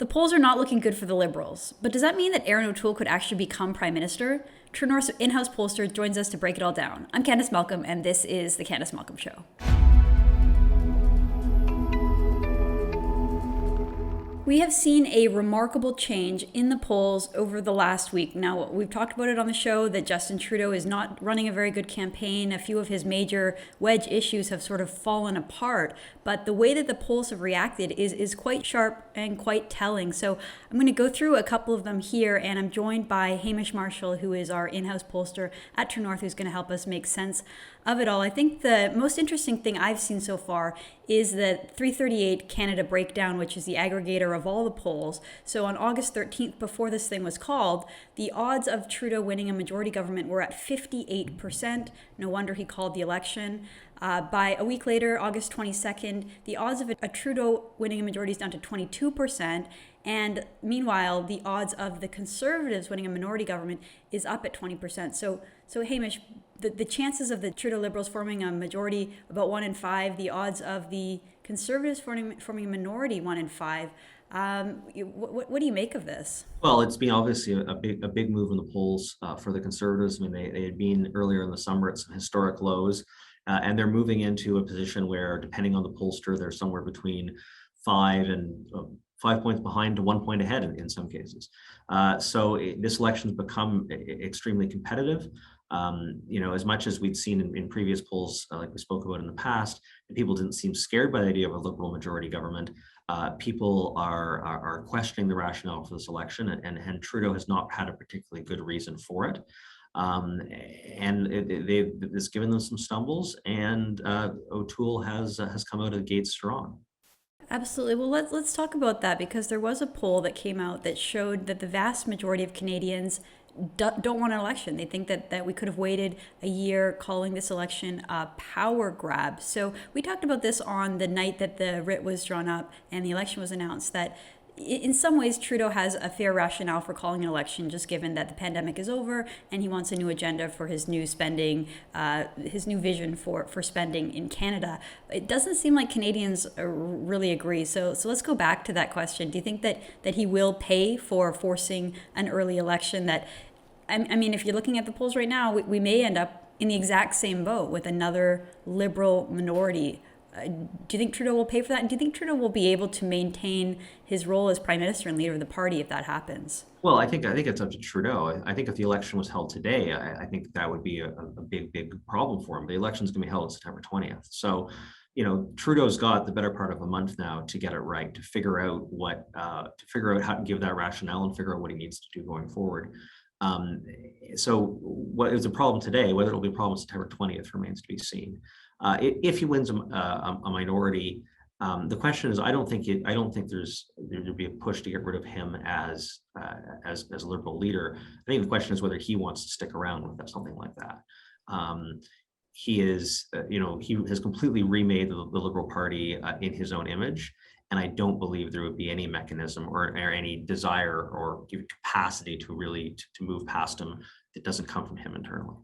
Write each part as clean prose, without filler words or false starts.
The polls are not looking good for the Liberals, but does that mean that Erin O'Toole could actually become Prime Minister? True North's in-house pollster joins us to break it all down. I'm Candice Malcolm, and this is the Candice Malcolm Show. We have seen a remarkable change in the polls over the last week. Now, we've talked about it on the show that Justin Trudeau is not running a very good campaign. A few of his major wedge issues have sort of fallen apart. But the way that the polls have reacted is quite sharp and quite telling. So I'm going to go through a couple of them here, and I'm joined by Hamish Marshall, who is our in-house pollster at True North, who's going to help us make sense of it all. I think the most interesting thing I've seen so far is the 338 Canada breakdown, which is the aggregator of all the polls. So on August 13th, before this thing was called, the odds of Trudeau winning a majority government were at 58%. No wonder he called the election. By a week later, August 22nd, the odds of a Trudeau winning a majority is down to 22%. And meanwhile, the odds of the Conservatives winning a minority government is up at 20%. So Hamish, the chances of the Trudeau Liberals forming a majority about 1 in 5, the odds of the Conservatives forming a minority 1 in 5. What do you make of this? Well, it's been obviously a big move in the polls for the Conservatives. I mean, they had been earlier in the summer at some historic lows, and they're moving into a position where, depending on the pollster, they're somewhere between 5 points behind to 1 point ahead in some cases. This election's become extremely competitive. As much as we'd seen in previous polls, like we spoke about in the past, people didn't seem scared by the idea of a Liberal majority government. People are questioning the rationale for this election, and Trudeau has not had a particularly good reason for it. It's given them some stumbles, and O'Toole has come out of the gate strong. Absolutely. Well, let's talk about that, because there was a poll that came out that showed that the vast majority of Canadians don't want an election. They think that we could have waited a year, calling this election a power grab. So we talked about this on the night that the writ was drawn up and the election was announced, that in some ways Trudeau has a fair rationale for calling an election, just given that the pandemic is over and he wants a new agenda for his new spending, his new vision for spending in Canada. It doesn't seem like Canadians really agree. So let's go back to that question. Do you think that he will pay for forcing an early election? That, I mean, if you're looking at the polls right now, we may end up in the exact same boat with another Liberal minority. Do you think Trudeau will pay for that? And do you think Trudeau will be able to maintain his role as Prime Minister and leader of the party if that happens? Well, I think it's up to Trudeau. I think if the election was held today, I think that would be a big problem for him. The election's going to be held on September 20th. So, Trudeau's got the better part of a month now to get it right, to figure out how to give that rationale and figure out what he needs to do going forward. So what is a problem today, whether it'll be a problem September 20th, remains to be seen. If he wins a minority, the question is, I don't think there'd be a push to get rid of him as a Liberal leader. I think the question is whether he wants to stick around with something like that. He has completely remade the Liberal Party in his own image. And I don't believe there would be any mechanism or any desire or capacity to move past him that doesn't come from him internally.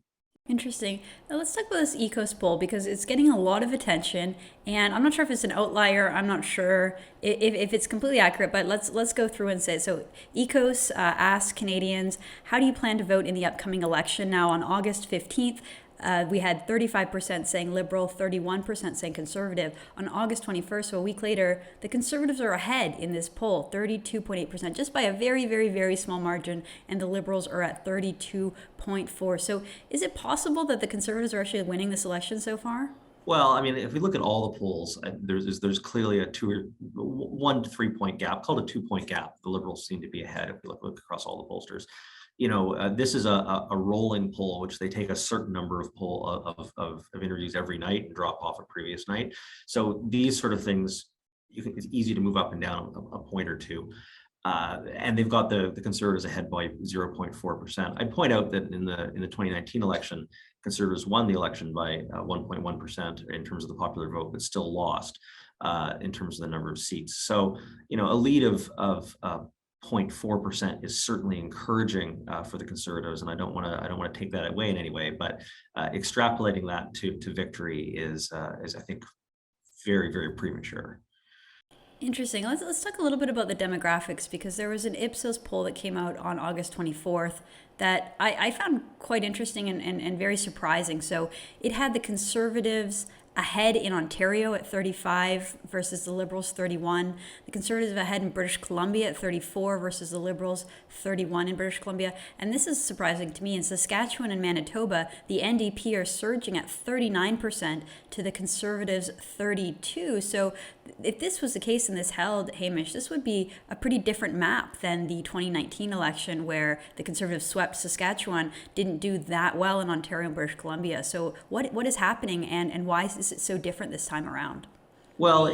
Interesting. Now let's talk about this ECOS poll, because it's getting a lot of attention, and I'm not sure if it's an outlier. I'm not sure if it's completely accurate, but let's go through and say it. So ECOS asked Canadians, how do you plan to vote in the upcoming election? Now on August 15th, we had 35% saying Liberal, 31% saying Conservative. On August 21st, so a week later, the Conservatives are ahead in this poll, 32.8%, just by a very, very, very small margin, and the Liberals are at 32.4%. So is it possible that the Conservatives are actually winning this election so far? Well, I mean, if we look at all the polls, there's clearly a 1 to 3 point gap, called a 2 point gap. The Liberals seem to be ahead if we look across all the pollsters. This is a rolling poll, which they take a certain number of interviews every night and drop off a previous night. So these sort of things, it's easy to move up and down a point or two. And they've got the Conservatives ahead by 0.4%. I'd point out that in the 2019 election, Conservatives won the election by 1.1% in terms of the popular vote, but still lost in terms of the number of seats. So, a lead of 0.4% is certainly encouraging for the Conservatives, and I don't want to take that away in any way. But extrapolating that to victory is I think very, very premature. Interesting. Let's talk a little bit about the demographics, because there was an Ipsos poll that came out on August 24th that I found quite interesting and very surprising. So it had the Conservatives ahead in Ontario at 35 versus the Liberals 31. The Conservatives ahead in British Columbia at 34 versus the Liberals 31 in British Columbia. And this is surprising to me. In Saskatchewan and Manitoba, the NDP are surging at 39% to the Conservatives 32. So if this was the case and this held, Hamish, this would be a pretty different map than the 2019 election, where the Conservatives swept Saskatchewan, didn't do that well in Ontario and British Columbia. So what is happening, and why is it so different this time around? Well,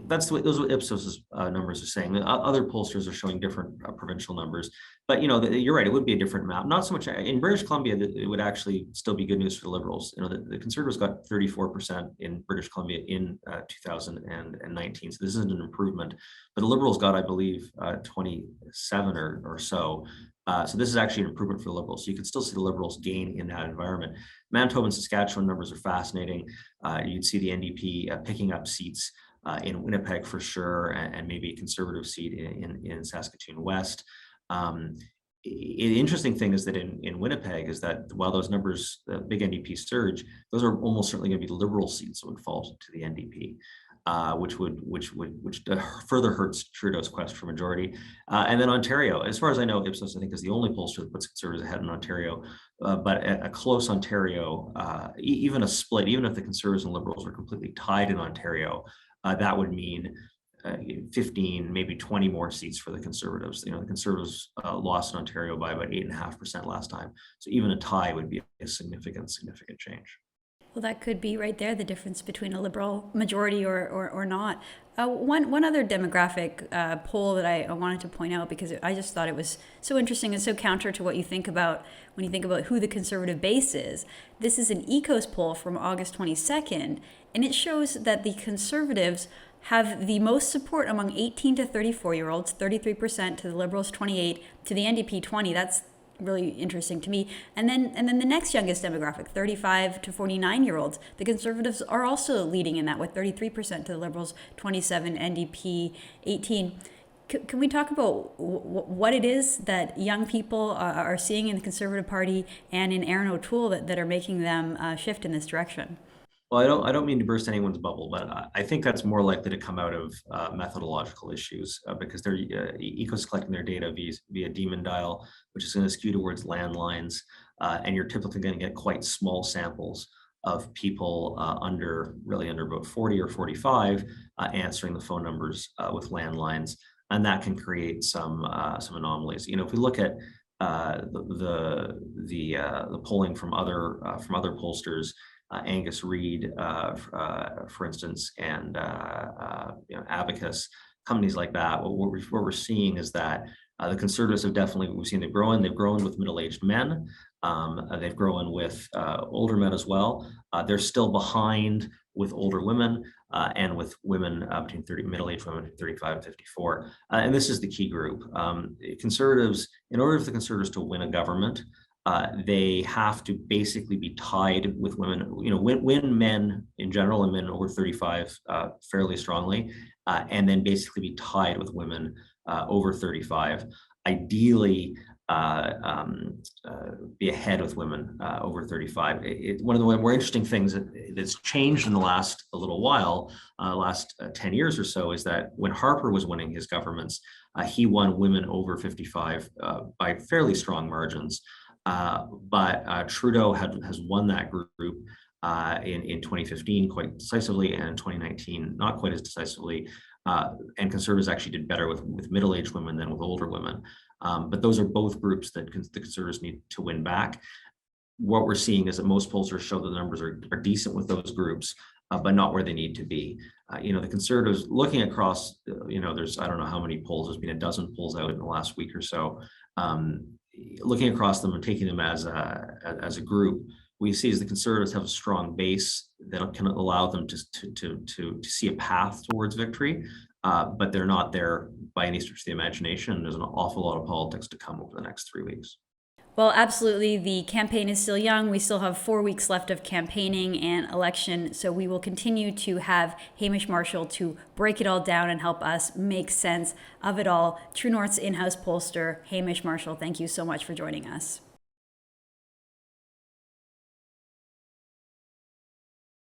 that's those are what Ipsos' numbers are saying. Other pollsters are showing different provincial numbers, but you're right. It would be a different map. Not so much in British Columbia. It would actually still be good news for the Liberals. The Conservatives got 34% in British Columbia in 2019, so this isn't an improvement. But the Liberals got, I believe, 27 or so. So this is actually an improvement for the Liberals. So you can still see the Liberals gain in that environment. Manitoba and Saskatchewan numbers are fascinating. You'd see the NDP picking up seats in Winnipeg for sure, and maybe a Conservative seat in Saskatoon West. The interesting thing is that in Winnipeg is that while those numbers, the big NDP surge, those are almost certainly going to be the Liberal seats that would fall to the NDP. Which further hurts Trudeau's quest for majority. And then Ontario, as far as I know, Ipsos I think is the only pollster that puts Conservatives ahead in Ontario. But a close Ontario, even a split, even if the Conservatives and Liberals were completely tied in Ontario, that would mean 15, maybe 20 more seats for the Conservatives. The Conservatives lost in Ontario by about 8.5% last time. So even a tie would be a significant change. Well, that could be right there, the difference between a Liberal majority or not. One other demographic poll that I wanted to point out, because I just thought it was so interesting and so counter to what you think about when you think about who the Conservative base is. This is an Ecos poll from August 22nd, and it shows that the Conservatives have the most support among 18 to 34-year-olds, 33% to the Liberals, 28 to the NDP, 20. That's really interesting to me. And then the next youngest demographic, 35 to 49-year-olds, the Conservatives are also leading in that with 33% to the Liberals, 27 NDP, 18. Can we talk about what it is that young people are seeing in the Conservative Party and in Erin O'Toole that are making them shift in this direction? Well, I don't mean to burst anyone's bubble, but I think that's more likely to come out of methodological issues because they're Ecos collecting their data via Demon Dial, which is going to skew towards landlines, and you're typically going to get quite small samples of people under about 40 or 45 answering the phone numbers with landlines, and that can create some anomalies. If we look at the polling from other pollsters. Angus Reid, for instance, and Abacus, companies like that. What we're seeing is that the Conservatives have they've grown with middle-aged men. They've grown with older men as well. They're still behind with older women and with women between middle-aged women 35 and 54. And this is the key group. Conservatives, in order for the Conservatives to win a government, they have to basically be tied with women, win men in general and men over 35 fairly strongly, and then basically be tied with women over 35. Ideally, be ahead with women over 35. One of the more interesting things that's changed in the last a little while, last 10 years or so, is that when Harper was winning his governments, he won women over 55 by fairly strong margins. But Trudeau has won that group in 2015 quite decisively, and in 2019 not quite as decisively. And Conservatives actually did better with middle-aged women than with older women. But those are both groups that the Conservatives need to win back. What we're seeing is that most pollsters show the numbers are decent with those groups, but not where they need to be. The Conservatives, looking across, there's, I don't know how many polls, there's been a dozen polls out in the last week or so. Looking across them and taking them as a group, we see as the Conservatives have a strong base that can allow them to see a path towards victory, but they're not there by any stretch of the imagination. There's an awful lot of politics to come over the next 3 weeks. Well, absolutely. The campaign is still young. We still have 4 weeks left of campaigning and election. So we will continue to have Hamish Marshall to break it all down and help us make sense of it all. True North's in-house pollster, Hamish Marshall, thank you so much for joining us.